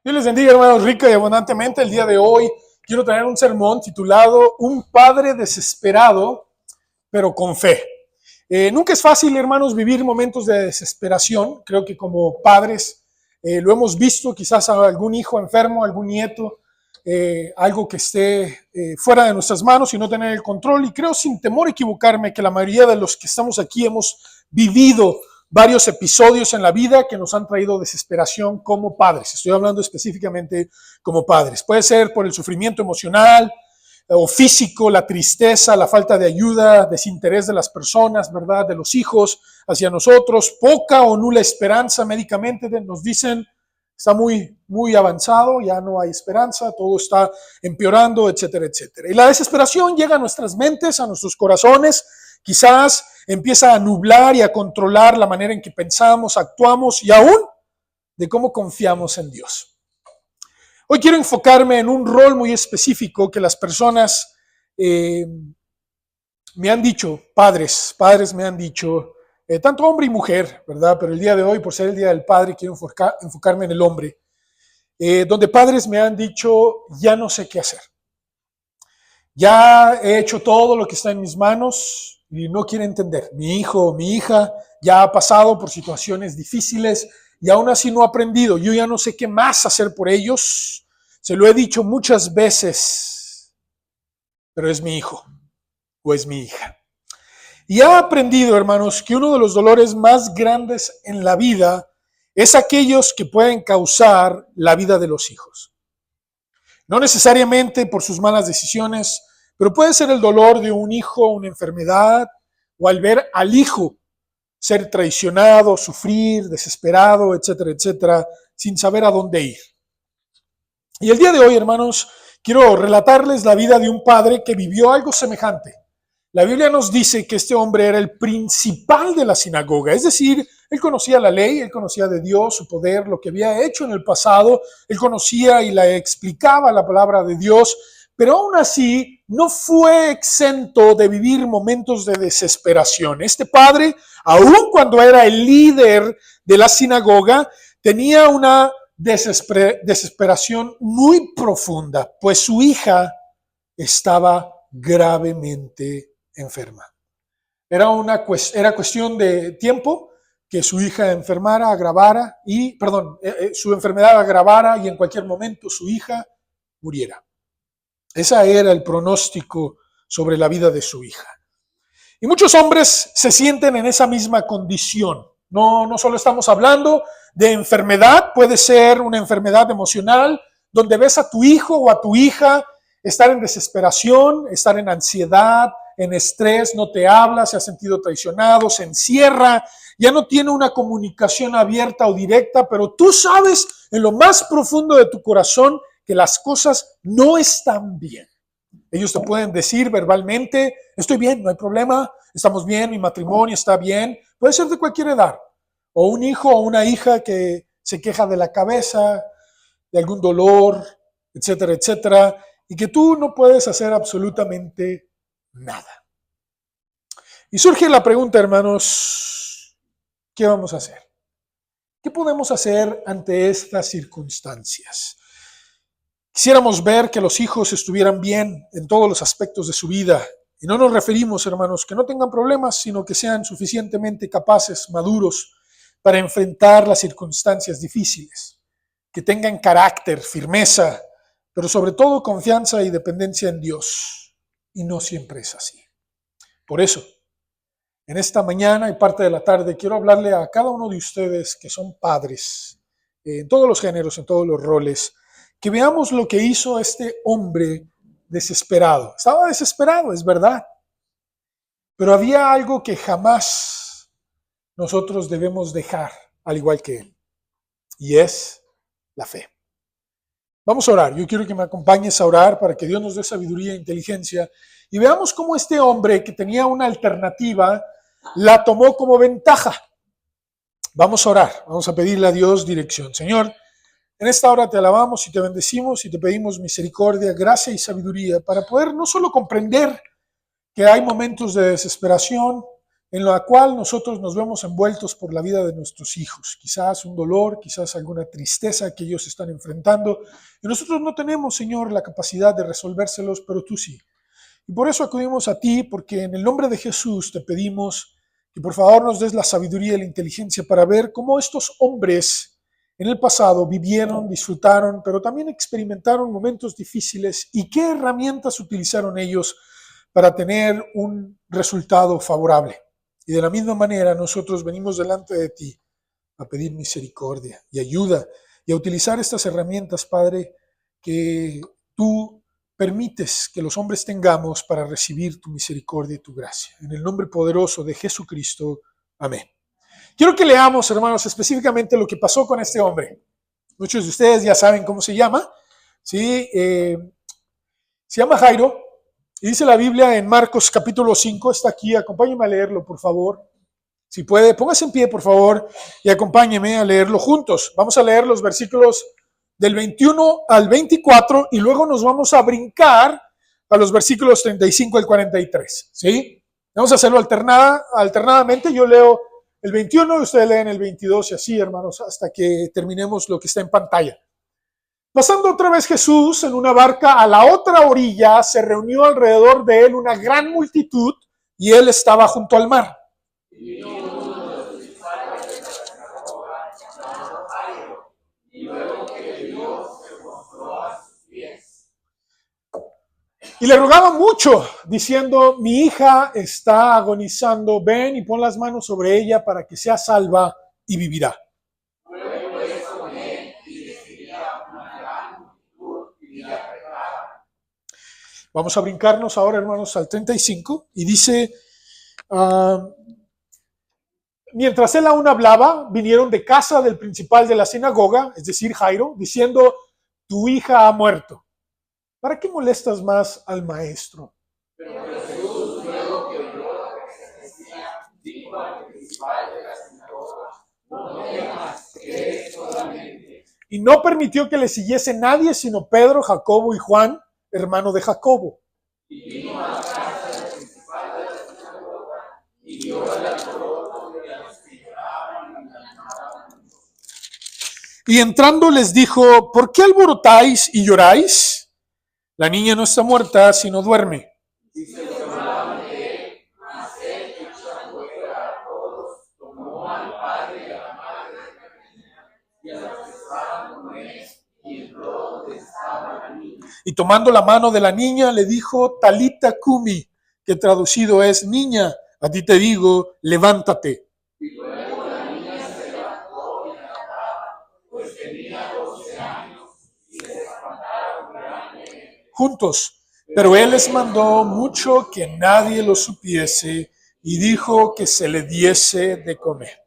Dios les bendiga, hermanos, rica y abundantemente. El día de hoy quiero traer un sermón titulado Un padre desesperado, pero con fe. Nunca es fácil, hermanos, vivir momentos de desesperación. Creo que como padres lo hemos visto, quizás a algún hijo enfermo, algún nieto, algo que esté fuera de nuestras manos y no tener el control. Y creo sin temor a equivocarme que la mayoría de los que estamos aquí hemos vivido varios episodios en la vida que nos han traído desesperación como padres. Estoy hablando específicamente como padres. Puede ser por el sufrimiento emocional o físico, la tristeza, la falta de ayuda, desinterés de las personas, ¿verdad? De los hijos hacia nosotros, poca o nula esperanza médicamente. Nos dicen, está muy avanzado, ya no hay esperanza, todo está empeorando, etcétera, etcétera. Y la desesperación llega a nuestras mentes, a nuestros corazones, quizás empieza a nublar y a controlar la manera en que pensamos, actuamos y aún de cómo confiamos en Dios. Hoy quiero enfocarme en un rol muy específico que las personas me han dicho, padres me han dicho, tanto hombre y mujer, ¿verdad? Pero el día de hoy, por ser el Día del Padre, quiero enfocarme en el hombre, donde padres me han dicho, ya no sé qué hacer. Ya he hecho todo lo que está en mis manos y no quiere entender. Mi hijo o mi hija ya ha pasado por situaciones difíciles y aún así no ha aprendido. Yo ya no sé qué más hacer por ellos. Se lo he dicho muchas veces, pero es mi hijo o es mi hija. Y ha aprendido, hermanos, que uno de los dolores más grandes en la vida es aquellos que pueden causar la vida de los hijos. No necesariamente por sus malas decisiones, pero puede ser el dolor de un hijo, una enfermedad, o al ver al hijo ser traicionado, sufrir, desesperado, etcétera, etcétera, sin saber a dónde ir. Y el día de hoy, hermanos, quiero relatarles la vida de un padre que vivió algo semejante. La Biblia nos dice que este hombre era el principal de la sinagoga, es decir, él conocía la ley, él conocía de Dios, su poder, lo que había hecho en el pasado, él conocía y la explicaba la palabra de Dios, pero aún así no fue exento de vivir momentos de desesperación. Este padre, aun cuando era el líder de la sinagoga, tenía una desesperación muy profunda, pues su hija estaba gravemente enferma. Era cuestión de tiempo que su hija enfermara, agravara y, su enfermedad agravara y en cualquier momento su hija muriera. Ese era el pronóstico sobre la vida de su hija. Y muchos hombres se sienten en esa misma condición. No solo estamos hablando de enfermedad, puede ser una enfermedad emocional, donde ves a tu hijo o a tu hija estar en desesperación, estar en ansiedad, en estrés, no te habla, se ha sentido traicionado, se encierra, ya no tiene una comunicación abierta o directa, pero tú sabes en lo más profundo de tu corazón que las cosas no están bien. Ellos te pueden decir verbalmente, estoy bien, no hay problema, estamos bien, mi matrimonio está bien. Puede ser de cualquier edad. O un hijo o una hija que se queja de la cabeza, de algún dolor, etcétera, etcétera, y que tú no puedes hacer absolutamente nada. Y surge la pregunta, hermanos, ¿qué vamos a hacer? ¿Qué podemos hacer ante estas circunstancias? Quisiéramos ver que los hijos estuvieran bien en todos los aspectos de su vida. Y no nos referimos, hermanos, que no tengan problemas, sino que sean suficientemente capaces, maduros, para enfrentar las circunstancias difíciles. Que tengan carácter, firmeza, pero sobre todo confianza y dependencia en Dios. Y no siempre es así. Por eso, en esta mañana y parte de la tarde, quiero hablarle a cada uno de ustedes que son padres, en todos los géneros, en todos los roles, que veamos lo que hizo este hombre desesperado. Estaba desesperado, es verdad, pero había algo que jamás nosotros debemos dejar, al igual que él, y es la fe. Vamos a orar. Yo quiero que me acompañes a orar para que Dios nos dé sabiduría e inteligencia y veamos cómo este hombre que tenía una alternativa la tomó como ventaja. Vamos a orar, vamos a pedirle a Dios dirección. Señor, en esta hora te alabamos y te bendecimos y te pedimos misericordia, gracia y sabiduría para poder no solo comprender que hay momentos de desesperación, en la cual nosotros nos vemos envueltos por la vida de nuestros hijos. Quizás un dolor, quizás alguna tristeza que ellos están enfrentando. Y nosotros no tenemos, Señor, la capacidad de resolvérselos, pero tú sí. Y por eso acudimos a ti, porque en el nombre de Jesús te pedimos que por favor nos des la sabiduría y la inteligencia para ver cómo estos hombres en el pasado vivieron, disfrutaron, pero también experimentaron momentos difíciles y qué herramientas utilizaron ellos para tener un resultado favorable. Y de la misma manera nosotros venimos delante de ti a pedir misericordia y ayuda y a utilizar estas herramientas, Padre, que tú permites que los hombres tengamos para recibir tu misericordia y tu gracia. En el nombre poderoso de Jesucristo. Amén. Quiero que leamos, hermanos, específicamente lo que pasó con este hombre. Muchos de ustedes ya saben cómo se llama. ¿Sí? Se llama Jairo. Y dice la Biblia en Marcos capítulo 5, está aquí, acompáñeme a leerlo, por favor. Si puede, póngase en pie, por favor, y acompáñeme a leerlo juntos. Vamos a leer los versículos del 21 al 24 y luego nos vamos a brincar a los versículos 35 al 43. ¿Sí? Vamos a hacerlo alternadamente. Yo leo el 21 y ustedes leen el 22 y así, hermanos, hasta que terminemos lo que está en pantalla. Pasando otra vez Jesús en una barca a la otra orilla, se reunió alrededor de él una gran multitud y él estaba junto al mar. Y le rogaba mucho, diciendo, mi hija está agonizando, ven y pon las manos sobre ella para que sea salva y vivirá. Vamos a brincarnos ahora, hermanos, al 35 y dice, mientras él aún hablaba, vinieron de casa del principal de la sinagoga, es decir, Jairo, diciendo, tu hija ha muerto. ¿Para qué molestas más al maestro? Pero Jesús, luego que oyó lo que se decía, dijo al principal de la sinagoga, no temas, cree solamente. Y no permitió que le siguiese nadie, sino Pedro, Jacobo y Juan, hermano de Jacobo. Y vino a la casa del principal de la sinagoga, y vio el alboroto de los que lloraban y lamentaban. Y entrando les dijo, ¿por qué alborotáis y lloráis? La niña no está muerta, sino duerme. Y se burlaban de él, mas él echando fuera a todos, tomó al padre y a la madre de la niña, y a los que estaban con él, y entró donde estaba la niña. Y tomando la mano de la niña, le dijo, Talita Cumi, que traducido es, niña, a ti te digo, levántate. Y luego la niña se levantó y andaba, pues tenía 12 años, y se espantaron grandemente. Juntos. Pero él les mandó mucho que nadie lo supiese y dijo que se le diese de comer.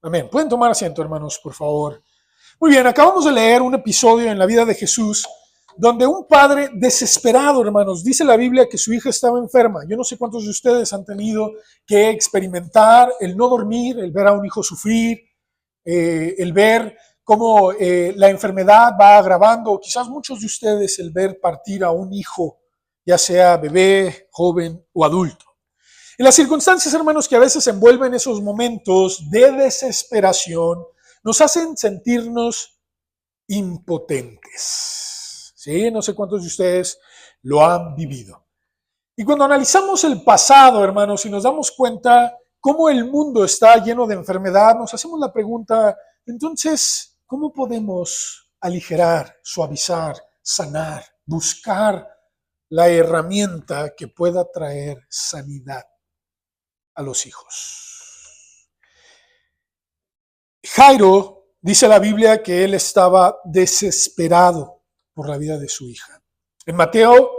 Amén. Pueden tomar asiento, hermanos, por favor. Muy bien, acabamos de leer un episodio en la vida de Jesús donde un padre desesperado, hermanos, dice la Biblia que su hija estaba enferma. Yo no sé cuántos de ustedes han tenido que experimentar el no dormir, el ver a un hijo sufrir, el ver cómo la enfermedad va agravando, quizás muchos de ustedes el ver partir a un hijo, ya sea bebé, joven o adulto. En las circunstancias, hermanos, que a veces envuelven esos momentos de desesperación, nos hacen sentirnos impotentes. ¿Sí? No sé cuántos de ustedes lo han vivido. Y cuando analizamos el pasado, hermanos, y nos damos cuenta cómo el mundo está lleno de enfermedad, nos hacemos la pregunta, entonces, ¿cómo podemos aligerar, suavizar, sanar, buscar la herramienta que pueda traer sanidad a los hijos? Jairo, dice la Biblia que él estaba desesperado por la vida de su hija. En Mateo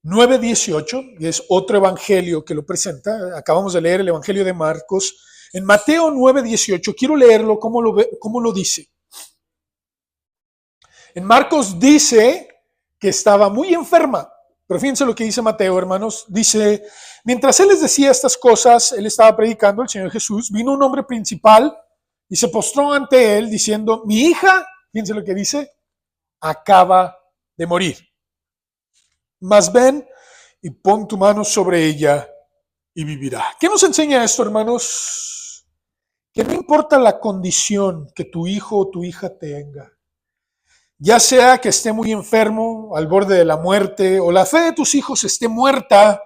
9:18, y es otro evangelio que lo presenta, acabamos de leer el evangelio de Marcos. En Mateo 9:18, quiero leerlo, cómo lo dice. En Marcos dice que estaba muy enferma, pero fíjense lo que dice Mateo, hermanos. Dice, mientras él les decía estas cosas, él estaba predicando, el Señor Jesús, vino un hombre principal y se postró ante él diciendo, mi hija, fíjense lo que dice, acaba de morir. Mas ven y pon tu mano sobre ella y vivirá. ¿Qué nos enseña esto, hermanos? Que no importa la condición que tu hijo o tu hija tenga, ya sea que esté muy enfermo, al borde de la muerte, o la fe de tus hijos esté muerta,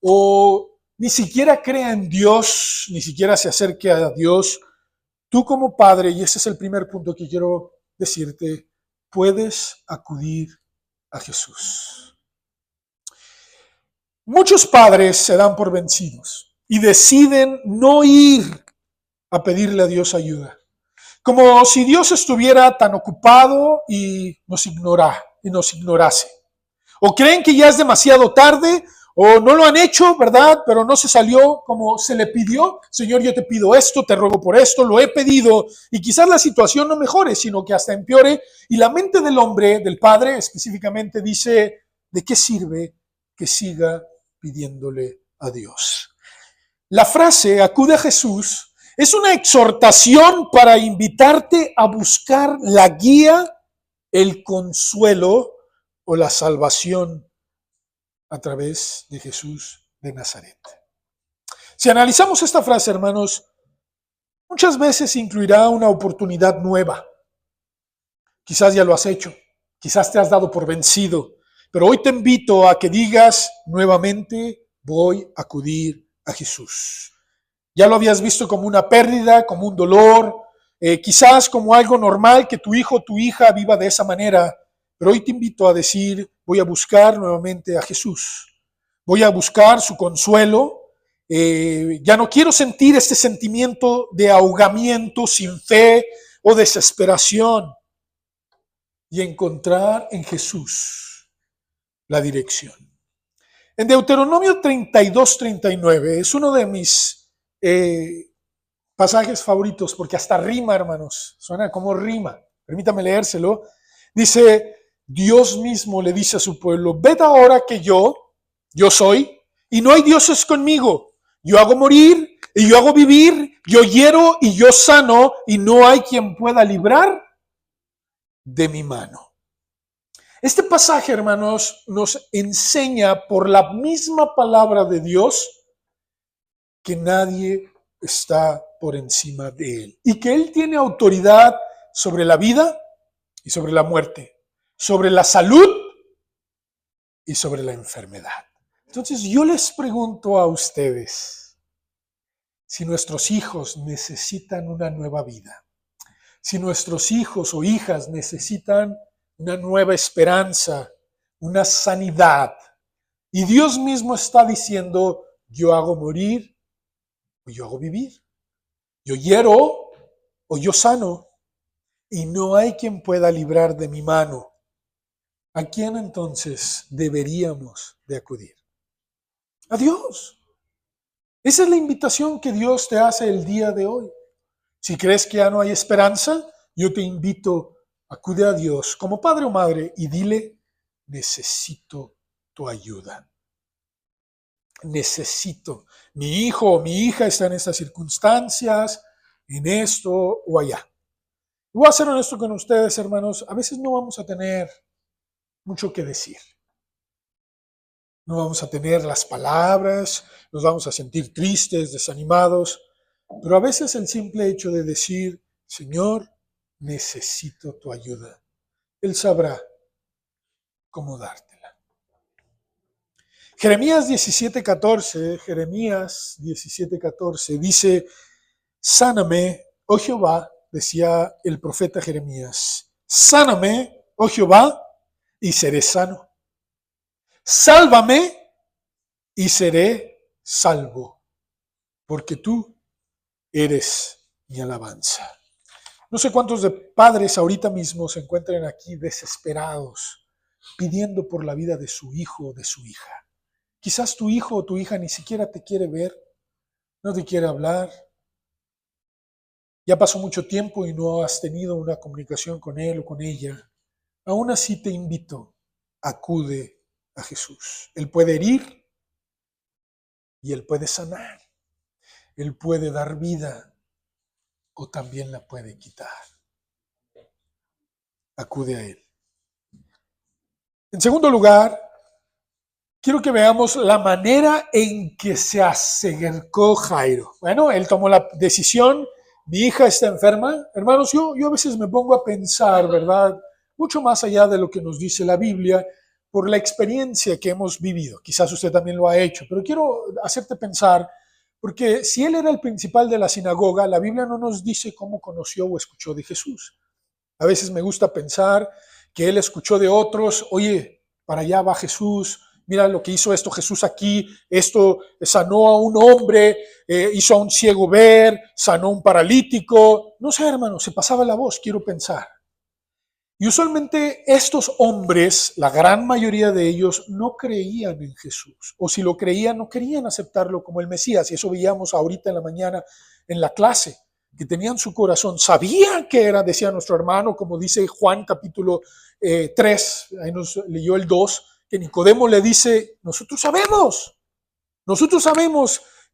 o ni siquiera crea en Dios, ni siquiera se acerque a Dios, tú como padre, y ese es el primer punto que quiero decirte, puedes acudir a Jesús. Muchos padres se dan por vencidos y deciden no ir a pedirle a Dios ayuda. Como si Dios estuviera tan ocupado y nos ignorase. O creen que ya es demasiado tarde, o no lo han hecho, ¿verdad? Pero no se salió como se le pidió. Señor, yo te pido esto, te ruego por esto, lo he pedido. Y quizás la situación no mejore, sino que hasta empeore. Y la mente del hombre, del padre específicamente, dice, ¿de qué sirve que siga pidiéndole a Dios? La frase, acude a Jesús, es una exhortación para invitarte a buscar la guía, el consuelo o la salvación a través de Jesús de Nazaret. Si analizamos esta frase, hermanos, muchas veces incluirá una oportunidad nueva. Quizás ya lo has hecho, quizás te has dado por vencido, pero hoy te invito a que digas nuevamente, voy a acudir a Jesús. Ya lo habías visto como una pérdida, como un dolor, quizás como algo normal que tu hijo o tu hija viva de esa manera, pero hoy te invito a decir, voy a buscar nuevamente a Jesús. Voy a buscar su consuelo. Ya no quiero sentir este sentimiento de ahogamiento sin fe o desesperación y encontrar en Jesús la dirección. En Deuteronomio 32-39 es uno de mis pasajes favoritos porque hasta rima, hermanos. Suena como rima. Permítame leérselo. Dice, Dios mismo le dice a su pueblo, ved ahora que yo soy, y no hay dioses conmigo. Yo hago morir y yo hago vivir, yo hiero y yo sano, y no hay quien pueda librar de mi mano. Este pasaje, hermanos, nos enseña por la misma palabra de Dios que nadie está por encima de él y que él tiene autoridad sobre la vida y sobre la muerte, sobre la salud y sobre la enfermedad. Entonces yo les pregunto a ustedes si nuestros hijos necesitan una nueva vida, si nuestros hijos o hijas necesitan una nueva esperanza, una sanidad, y Dios mismo está diciendo, yo hago morir o yo hago vivir, yo hiero o yo sano, y no hay quien pueda librar de mi mano. ¿A quién entonces deberíamos de acudir? A Dios. Esa es la invitación que Dios te hace el día de hoy. Si crees que ya no hay esperanza, yo te invito, acude a Dios como padre o madre y dile, necesito tu ayuda. Necesito. Mi hijo o mi hija está en estas circunstancias, en esto o allá. Y voy a ser honesto con ustedes, hermanos, a veces no vamos a tener mucho que decir. No vamos a tener las palabras, nos vamos a sentir tristes, desanimados, pero a veces el simple hecho de decir, Señor, necesito tu ayuda, Él sabrá cómo dártela. Jeremías 17:14 dice, sáname, oh Jehová, decía el profeta Jeremías, sáname, oh Jehová, y seré sano. Sálvame y seré salvo, porque tú eres mi alabanza. No sé cuántos de padres ahorita mismo se encuentran aquí desesperados, pidiendo por la vida de su hijo o de su hija. Quizás tu hijo o tu hija ni siquiera te quiere ver, no te quiere hablar. Ya pasó mucho tiempo y no has tenido una comunicación con él o con ella. Aún así te invito, acude a Jesús. Él puede herir y Él puede sanar. Él puede dar vida o también la puede quitar. Acude a Él. En segundo lugar, quiero que veamos la manera en que se acercó Jairo. Bueno, él tomó la decisión, mi hija está enferma. Hermanos, yo a veces me pongo a pensar, ¿verdad? Mucho más allá de lo que nos dice la Biblia, por la experiencia que hemos vivido. Quizás usted también lo ha hecho, pero quiero hacerte pensar, porque si él era el principal de la sinagoga, la Biblia no nos dice cómo conoció o escuchó de Jesús. A veces me gusta pensar que él escuchó de otros, oye, para allá va Jesús, mira lo que hizo esto Jesús aquí, esto sanó a un hombre, hizo a un ciego ver, sanó a un paralítico. No sé, hermano, se pasaba la voz, quiero pensar. Y usualmente estos hombres, la gran mayoría de ellos, no creían en Jesús. O si lo creían, no querían aceptarlo como el Mesías. Y eso veíamos ahorita en la mañana en la clase, que tenían su corazón. Sabían que era, decía nuestro hermano, como dice Juan capítulo 3, ahí nos leyó el 2, que Nicodemo le dice, nosotros sabemos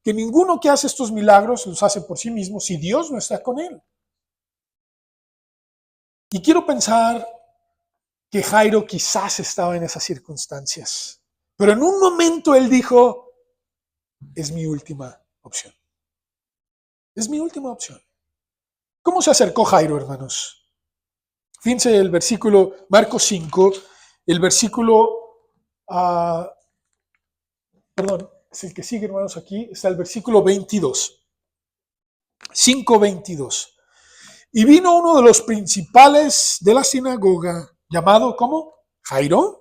que ninguno que hace estos milagros los hace por sí mismo si Dios no está con él. Y quiero pensar que Jairo quizás estaba en esas circunstancias. Pero en un momento él dijo, es mi última opción. Es mi última opción. ¿Cómo se acercó Jairo, hermanos? Fíjense el versículo, Marcos 5, el versículo, perdón, es el que sigue, hermanos, aquí, está el versículo 22. 5:22. Y vino uno de los principales de la sinagoga, llamado, ¿cómo? Jairo.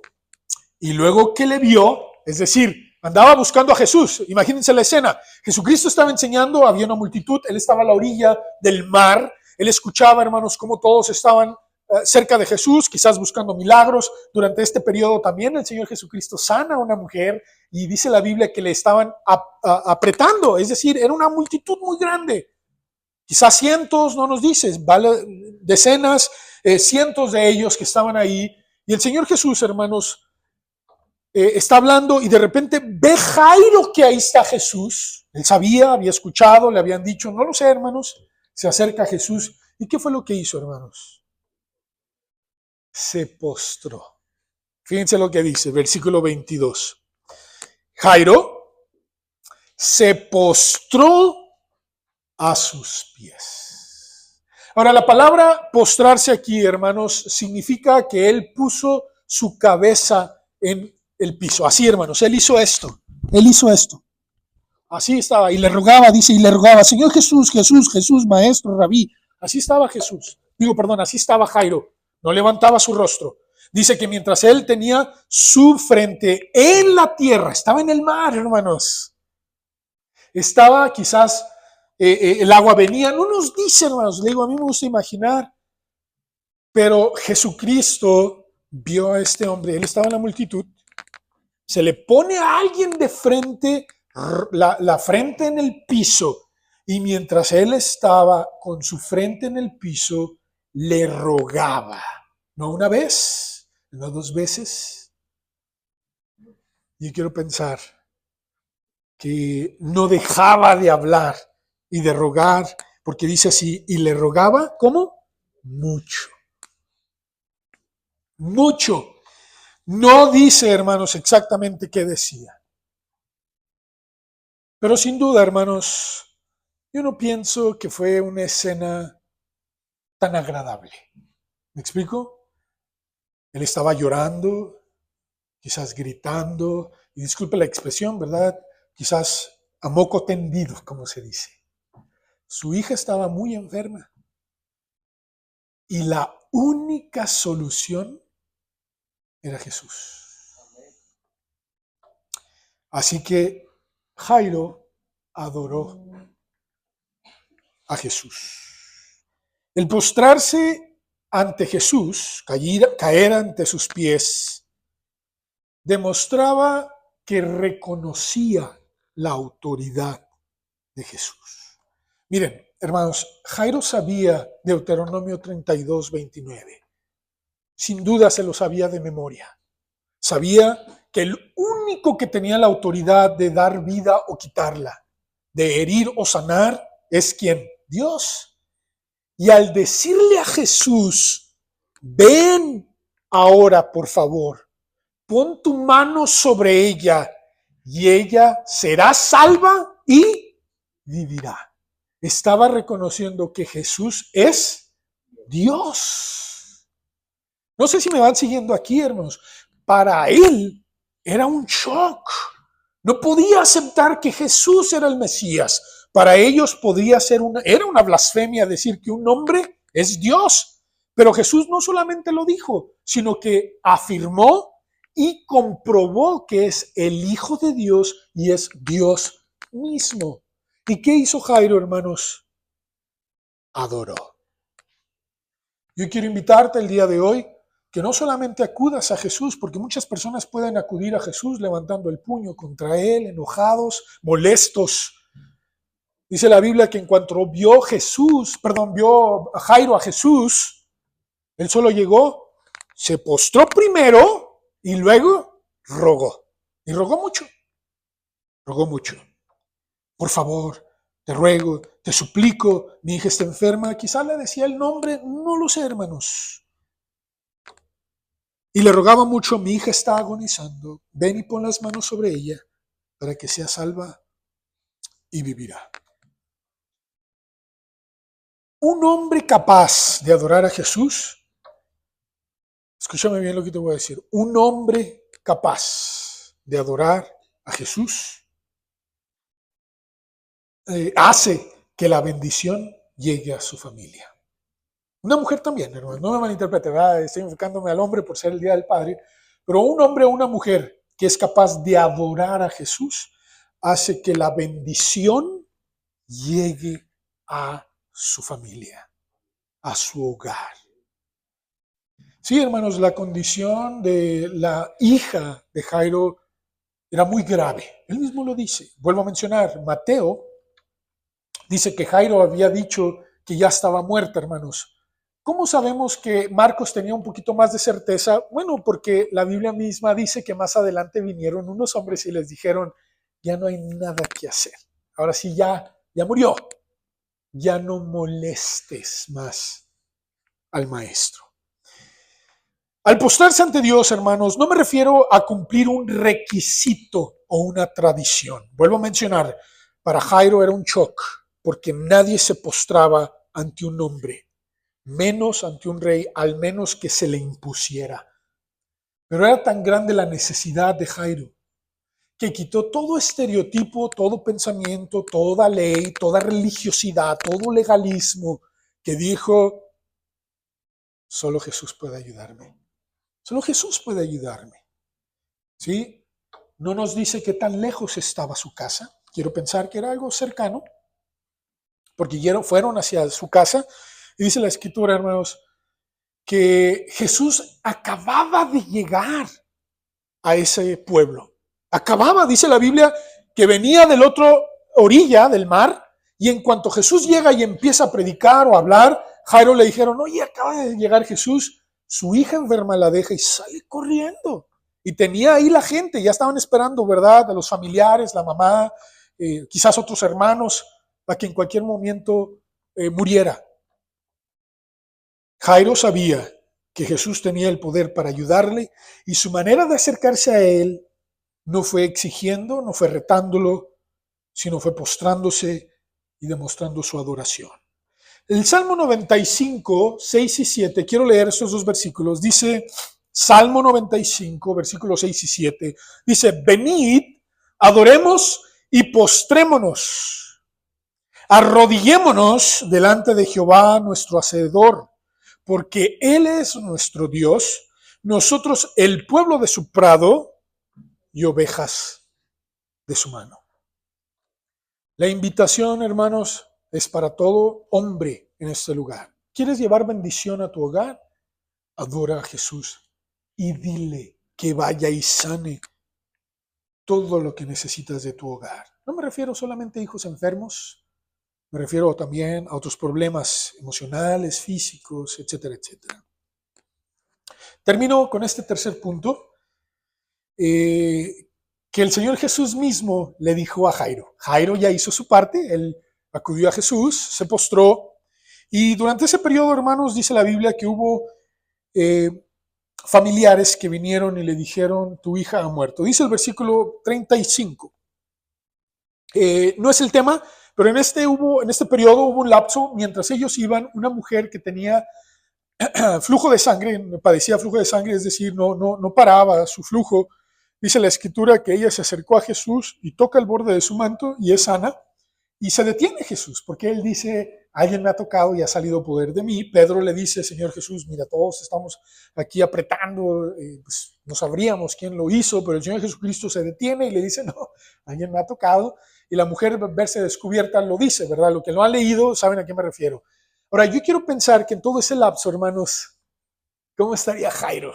Y luego que le vio, es decir, andaba buscando a Jesús. Imagínense la escena. Jesucristo estaba enseñando, había una multitud, él estaba a la orilla del mar, él escuchaba, hermanos, cómo todos estaban cerca de Jesús, quizás buscando milagros. Durante este periodo también el Señor Jesucristo sana a una mujer y dice la Biblia que le estaban apretando, es decir, era una multitud muy grande. Quizás cientos, no nos dices, vale, decenas, cientos de ellos que estaban ahí. Y el Señor Jesús, hermanos, está hablando y de repente ve Jairo que ahí está Jesús. Él sabía, había escuchado, le habían dicho, no lo sé, hermanos. Se acerca a Jesús. ¿Y qué fue lo que hizo, hermanos? Se postró. Fíjense lo que dice, versículo 22. Jairo se postró a sus pies. Ahora, la palabra postrarse aquí, hermanos, significa que él puso su cabeza en el piso. Así, hermanos, él hizo esto. Él hizo esto. Así estaba. Y le rogaba, dice, y le rogaba, Señor Jesús, Jesús, Jesús, Maestro, Rabí. Así estaba Jesús. Así estaba Jairo. No levantaba su rostro. Dice que mientras él tenía su frente en la tierra, estaba en el mar, hermanos. Estaba quizás, el agua venía, no nos dice, hermanos, le digo, a mí me gusta imaginar, pero Jesucristo vio a este hombre, él estaba en la multitud, se le pone a alguien de frente, la frente en el piso, y mientras él estaba con su frente en el piso, le rogaba, no una vez, no dos veces. Yo quiero pensar que no dejaba de hablar y de rogar, porque dice así, y le rogaba, ¿cómo? Mucho. Mucho. No dice, hermanos, exactamente qué decía. Pero sin duda, hermanos, yo no pienso que fue una escena tan agradable. ¿Me explico? Él estaba llorando, quizás gritando, y disculpe la expresión, ¿verdad? Quizás a moco tendido, como se dice. Su hija estaba muy enferma. Y la única solución era Jesús. Así que Jairo adoró a Jesús. El postrarse ante Jesús, caer ante sus pies, demostraba que reconocía la autoridad de Jesús. Miren, hermanos, Jairo sabía Deuteronomio 32:29. Sin duda se lo sabía de memoria. Sabía que el único que tenía la autoridad de dar vida o quitarla, de herir o sanar, es ¿quién? Dios. Y al decirle a Jesús, ven ahora, por favor, pon tu mano sobre ella y ella será salva y vivirá. Estaba reconociendo que Jesús es Dios. No sé si me van siguiendo aquí, hermanos. Para él era un shock. No podía aceptar que Jesús era el Mesías. Para ellos era una blasfemia decir que un hombre es Dios. Pero Jesús no solamente lo dijo, sino que afirmó y comprobó que es el Hijo de Dios y es Dios mismo. ¿Y qué hizo Jairo, hermanos? Adoró. Yo quiero invitarte el día de hoy que no solamente acudas a Jesús, porque muchas personas pueden acudir a Jesús levantando el puño contra él, enojados, molestos. Dice la Biblia que en cuanto vio a Jairo a Jesús, él solo llegó, se postró primero y luego rogó. Y rogó mucho. Rogó mucho. Por favor, te ruego, te suplico, mi hija está enferma. Quizá le decía el nombre, no lo sé, hermanos. Y le rogaba mucho, mi hija está agonizando, ven y pon las manos sobre ella para que sea salva y vivirá. Un hombre capaz de adorar a Jesús, escúchame bien lo que te voy a decir, un hombre capaz de adorar a Jesús hace que la bendición llegue a su familia. Una mujer también, hermano, no me malinterprete, ¿verdad? Estoy enfocándome al hombre por ser el Día del Padre, pero un hombre o una mujer que es capaz de adorar a Jesús hace que la bendición llegue a su familia, a su hogar. Sí, hermanos, la condición de la hija de Jairo era muy grave. Él mismo lo dice. Vuelvo a mencionar, Mateo dice que Jairo había dicho que ya estaba muerta, hermanos. ¿Cómo sabemos que Marcos tenía un poquito más de certeza? Bueno, porque la Biblia misma dice que más adelante vinieron unos hombres y les dijeron, ya no hay nada que hacer. Ahora sí, ya murió. Ya no molestes más al maestro. Al postrarse ante Dios, hermanos, no me refiero a cumplir un requisito o una tradición. Vuelvo a mencionar, para Jairo era un shock, porque nadie se postraba ante un hombre, menos ante un rey, al menos que se le impusiera. Pero era tan grande la necesidad de Jairo, que quitó todo estereotipo, todo pensamiento, toda ley, toda religiosidad, todo legalismo, que dijo, solo Jesús puede ayudarme. Solo Jesús puede ayudarme. ¿Sí? No nos dice qué tan lejos estaba su casa. Quiero pensar que era algo cercano, porque fueron hacia su casa. Y dice la Escritura, hermanos, que Jesús acababa de llegar a ese pueblo. Acababa, dice la Biblia, que venía del otro orilla del mar, y en cuanto Jesús llega y empieza a predicar o a hablar, Jairo le dijeron, oye, acaba de llegar Jesús, su hija enferma la deja y sale corriendo. Y tenía ahí la gente, ya estaban esperando, ¿verdad? A los familiares, la mamá, quizás otros hermanos, para que en cualquier momento muriera. Jairo sabía que Jesús tenía el poder para ayudarle y su manera de acercarse a él no fue exigiendo, no fue retándolo, sino fue postrándose y demostrando su adoración. El Salmo 95, 6 y 7, quiero leer estos dos versículos. Dice, Salmo 95, versículos 6 y 7, dice, venid, adoremos y postrémonos, arrodillémonos delante de Jehová nuestro Hacedor, porque Él es nuestro Dios, nosotros el pueblo de su prado y ovejas de su mano. La invitación, hermanos, es para todo hombre en este lugar. ¿Quieres llevar bendición a tu hogar? Adora a Jesús y dile que vaya y sane todo lo que necesitas de tu hogar. No me refiero solamente a hijos enfermos, me refiero también a otros problemas emocionales, físicos, etcétera, etcétera. Termino con este tercer punto, que el Señor Jesús mismo le dijo a Jairo. Jairo ya hizo su parte, él acudió a Jesús, se postró, y durante ese periodo, hermanos, dice la Biblia que hubo familiares que vinieron y le dijeron, tu hija ha muerto. Dice el versículo 35. No es el tema, pero en este periodo hubo un lapso, mientras ellos iban, una mujer que tenía flujo de sangre, padecía flujo de sangre, es decir, no paraba su flujo. Dice la escritura que ella se acercó a Jesús y toca el borde de su manto y es sana. Y se detiene Jesús, porque él dice, alguien me ha tocado y ha salido poder de mí. Pedro le dice, Señor Jesús, mira, todos estamos aquí apretando, pues no sabríamos quién lo hizo, pero el Señor Jesucristo se detiene y le dice, no, alguien me ha tocado. Y la mujer, verse descubierta, lo dice, ¿verdad? Lo que no han leído, saben a qué me refiero. Ahora, yo quiero pensar que en todo ese lapso, hermanos, ¿cómo estaría Jairo?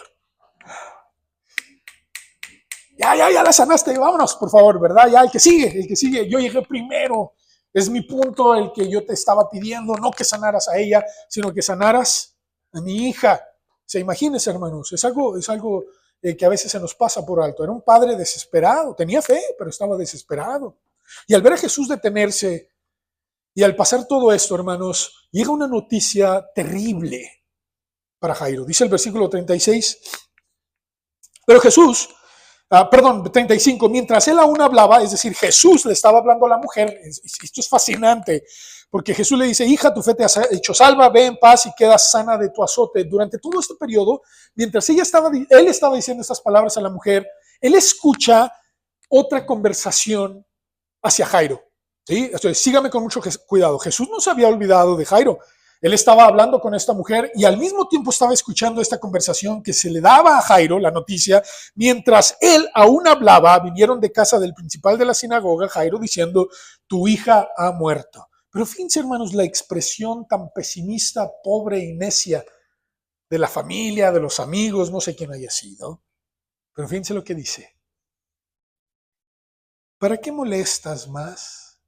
Ya la sanaste, vámonos, por favor, ¿verdad? Ya el que sigue, yo llegué primero. Es mi punto el que yo te estaba pidiendo, no que sanaras a ella, sino que sanaras a mi hija. Se imagínense, hermanos, es algo que a veces se nos pasa por alto. Era un padre desesperado, tenía fe, pero estaba desesperado. Y al ver a Jesús detenerse y al pasar todo esto, hermanos, llega una noticia terrible para Jairo. Dice el versículo 36, pero Jesús, 35, mientras él aún hablaba, es decir, Jesús le estaba hablando a la mujer. Esto es fascinante, porque Jesús le dice, hija, tu fe te ha hecho salva, ve en paz y quedas sana de tu azote. Durante todo este periodo, mientras él estaba diciendo estas palabras a la mujer, él escucha otra conversación hacia Jairo. ¿Sí? Entonces, sígame con mucho cuidado. Jesús no se había olvidado de Jairo. Él estaba hablando con esta mujer y al mismo tiempo estaba escuchando esta conversación que se le daba a Jairo, la noticia, mientras él aún hablaba. Vinieron de casa del principal de la sinagoga, Jairo, diciendo, tu hija ha muerto. Pero fíjense, hermanos, la expresión tan pesimista, pobre y necia de la familia, de los amigos, no sé quién haya sido. Pero fíjense lo que dice. ¿Para qué molestas más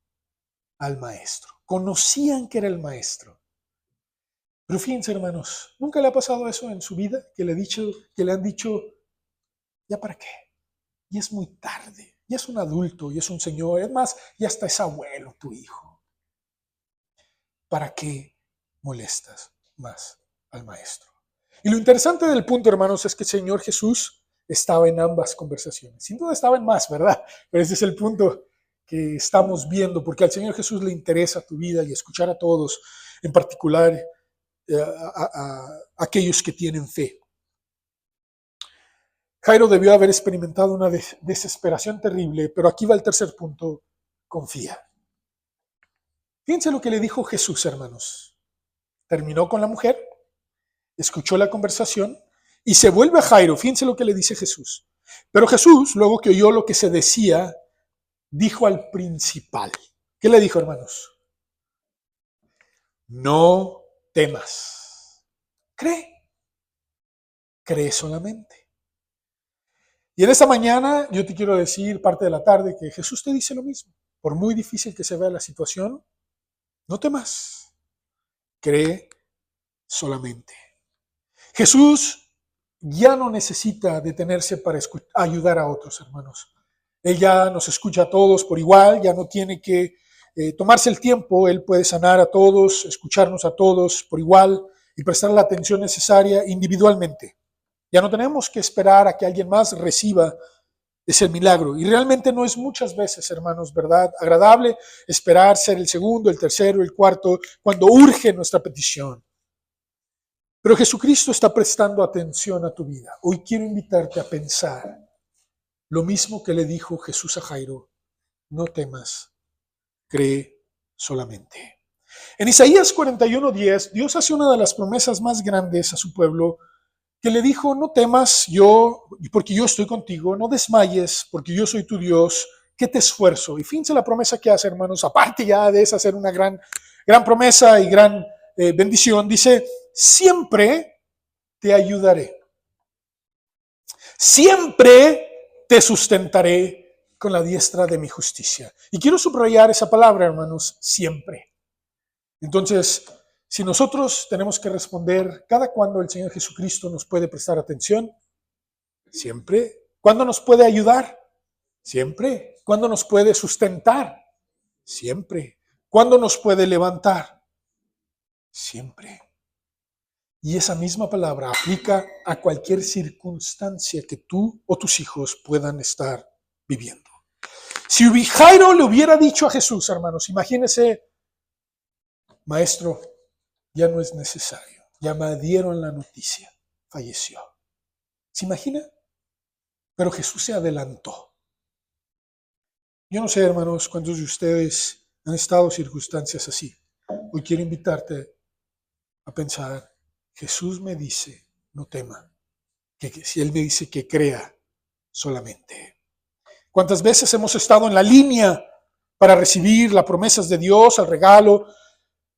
al maestro? Conocían que era el maestro. Pero fíjense, hermanos, ¿nunca le ha pasado eso en su vida? Que le han dicho, ¿ya para qué? Ya es muy tarde, ya es un adulto, ya es un señor, es más, ya hasta es abuelo tu hijo. ¿Para qué molestas más al maestro? Y lo interesante del punto, hermanos, es que el Señor Jesús estaba en ambas conversaciones. Sin duda estaba en más, ¿verdad? Pero ese es el punto que estamos viendo, porque al Señor Jesús le interesa tu vida y escuchar a todos, en particular a aquellos que tienen fe. Jairo debió haber experimentado una desesperación terrible, pero aquí va el tercer punto, confía. Fíjense lo que le dijo Jesús, hermanos. Terminó con la mujer, escuchó la conversación y se vuelve a Jairo. Fíjense lo que le dice Jesús. Pero Jesús, luego que oyó lo que se decía, dijo al principal. ¿Qué le dijo, hermanos? No temas. Cree solamente. Y en esta mañana yo te quiero decir, parte de la tarde, que Jesús te dice lo mismo. Por muy difícil que se vea la situación, no temas. Cree solamente. Jesús ya no necesita detenerse para ayudar a otros, hermanos. Él ya nos escucha a todos por igual, ya no tiene que tomarse el tiempo. Él puede sanar a todos, escucharnos a todos por igual y prestar la atención necesaria individualmente. Ya no tenemos que esperar a que alguien más reciba ese milagro. Y realmente no es muchas veces, hermanos, ¿verdad? Agradable esperar ser el segundo, el tercero, el cuarto, cuando urge nuestra petición. Pero Jesucristo está prestando atención a tu vida. Hoy quiero invitarte a pensar lo mismo que le dijo Jesús a Jairo. No temas, cree solamente. En Isaías 41:10, Dios hace una de las promesas más grandes a su pueblo, que le dijo, no temas, porque yo estoy contigo, no desmayes, porque yo soy tu Dios, que te esfuerzo. Y fíjense la promesa que hace, hermanos, aparte ya de esa ser una gran promesa y gran bendición, dice, siempre te ayudaré, siempre te sustentaré con la diestra de mi justicia. Y quiero subrayar esa palabra, hermanos, siempre. Entonces, si nosotros tenemos que responder cada cuando el Señor Jesucristo nos puede prestar atención, siempre. ¿Cuándo nos puede ayudar? Siempre. ¿Cuándo nos puede sustentar? Siempre. ¿Cuándo nos puede levantar? Siempre. Y esa misma palabra aplica a cualquier circunstancia que tú o tus hijos puedan estar viviendo. Si Jairo le hubiera dicho a Jesús, hermanos, imagínense, maestro, ya no es necesario, ya me dieron la noticia, falleció. ¿Se imagina? Pero Jesús se adelantó. Yo no sé, hermanos, cuántos de ustedes han estado en circunstancias así. Hoy quiero invitarte a pensar, Jesús me dice, no tema, que si Él me dice que crea solamente. ¿Cuántas veces hemos estado en la línea para recibir las promesas de Dios, el regalo,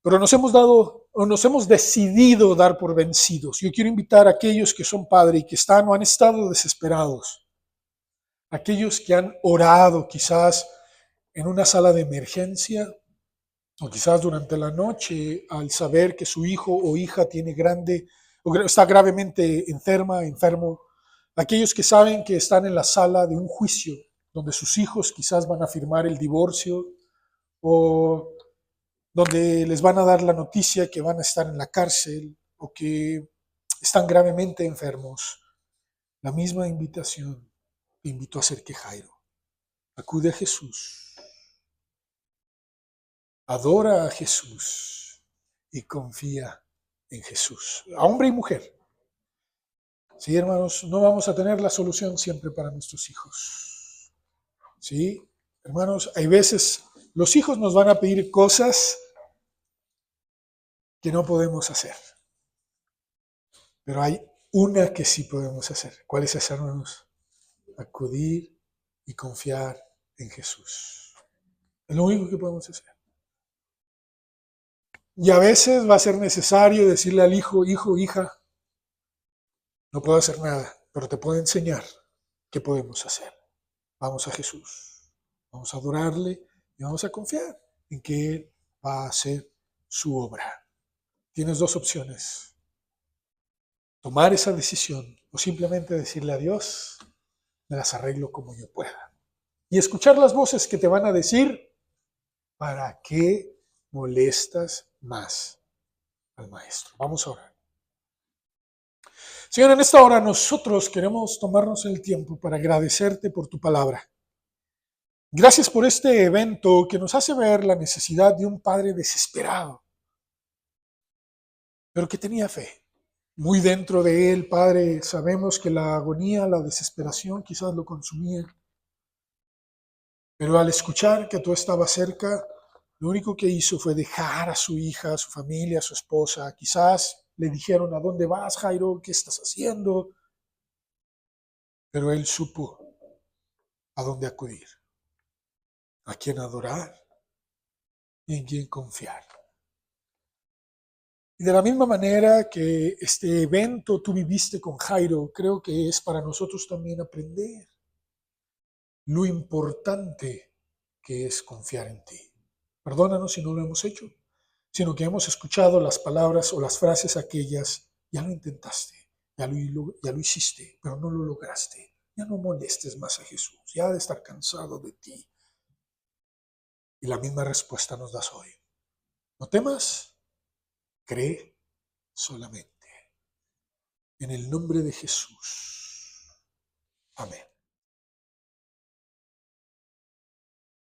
pero nos hemos dado o nos hemos decidido dar por vencidos? Yo quiero invitar a aquellos que son padres y que están o han estado desesperados, aquellos que han orado quizás en una sala de emergencia o quizás durante la noche al saber que su hijo o hija tiene o está gravemente enfermo, aquellos que saben que están en la sala de un juicio donde sus hijos quizás van a firmar el divorcio o donde les van a dar la noticia que van a estar en la cárcel o que están gravemente enfermos. La misma invitación te invito a hacer que Jairo. Acude a Jesús, adora a Jesús y confía en Jesús. A hombre y mujer. Sí, hermanos, no vamos a tener la solución siempre para nuestros hijos. Sí, hermanos, hay veces los hijos nos van a pedir cosas que no podemos hacer. Pero hay una que sí podemos hacer. ¿Cuál es esa, hermanos? Acudir y confiar en Jesús. Es lo único que podemos hacer. Y a veces va a ser necesario decirle al hijo, hijo, hija, no puedo hacer nada, pero te puedo enseñar qué podemos hacer. Vamos a Jesús, vamos a adorarle y vamos a confiar en que Él va a hacer su obra. Tienes dos opciones. Tomar esa decisión o simplemente decirle a Dios, me las arreglo como yo pueda. Y escuchar las voces que te van a decir, ¿para qué molestas más al maestro? Vamos a orar. Señor, en esta hora nosotros queremos tomarnos el tiempo para agradecerte por tu palabra. Gracias por este evento que nos hace ver la necesidad de un padre desesperado, pero que tenía fe. Muy dentro de él, Padre, sabemos que la agonía, la desesperación quizás lo consumía. Pero al escuchar que tú estabas cerca, lo único que hizo fue dejar a su hija, a su familia, a su esposa. Quizás le dijeron, ¿a dónde vas, Jairo? ¿Qué estás haciendo? Pero él supo a dónde acudir, a quién adorar y en quién confiar. Y de la misma manera que este evento tú viviste con Jairo, creo que es para nosotros también aprender lo importante que es confiar en ti. Perdónanos si no lo hemos hecho, sino que hemos escuchado las palabras o las frases aquellas, ya lo intentaste, ya lo hiciste, pero no lo lograste. Ya no molestes más a Jesús, ya ha de estar cansado de ti. Y la misma respuesta nos das hoy. No temas, cree solamente. En el nombre de Jesús. Amén.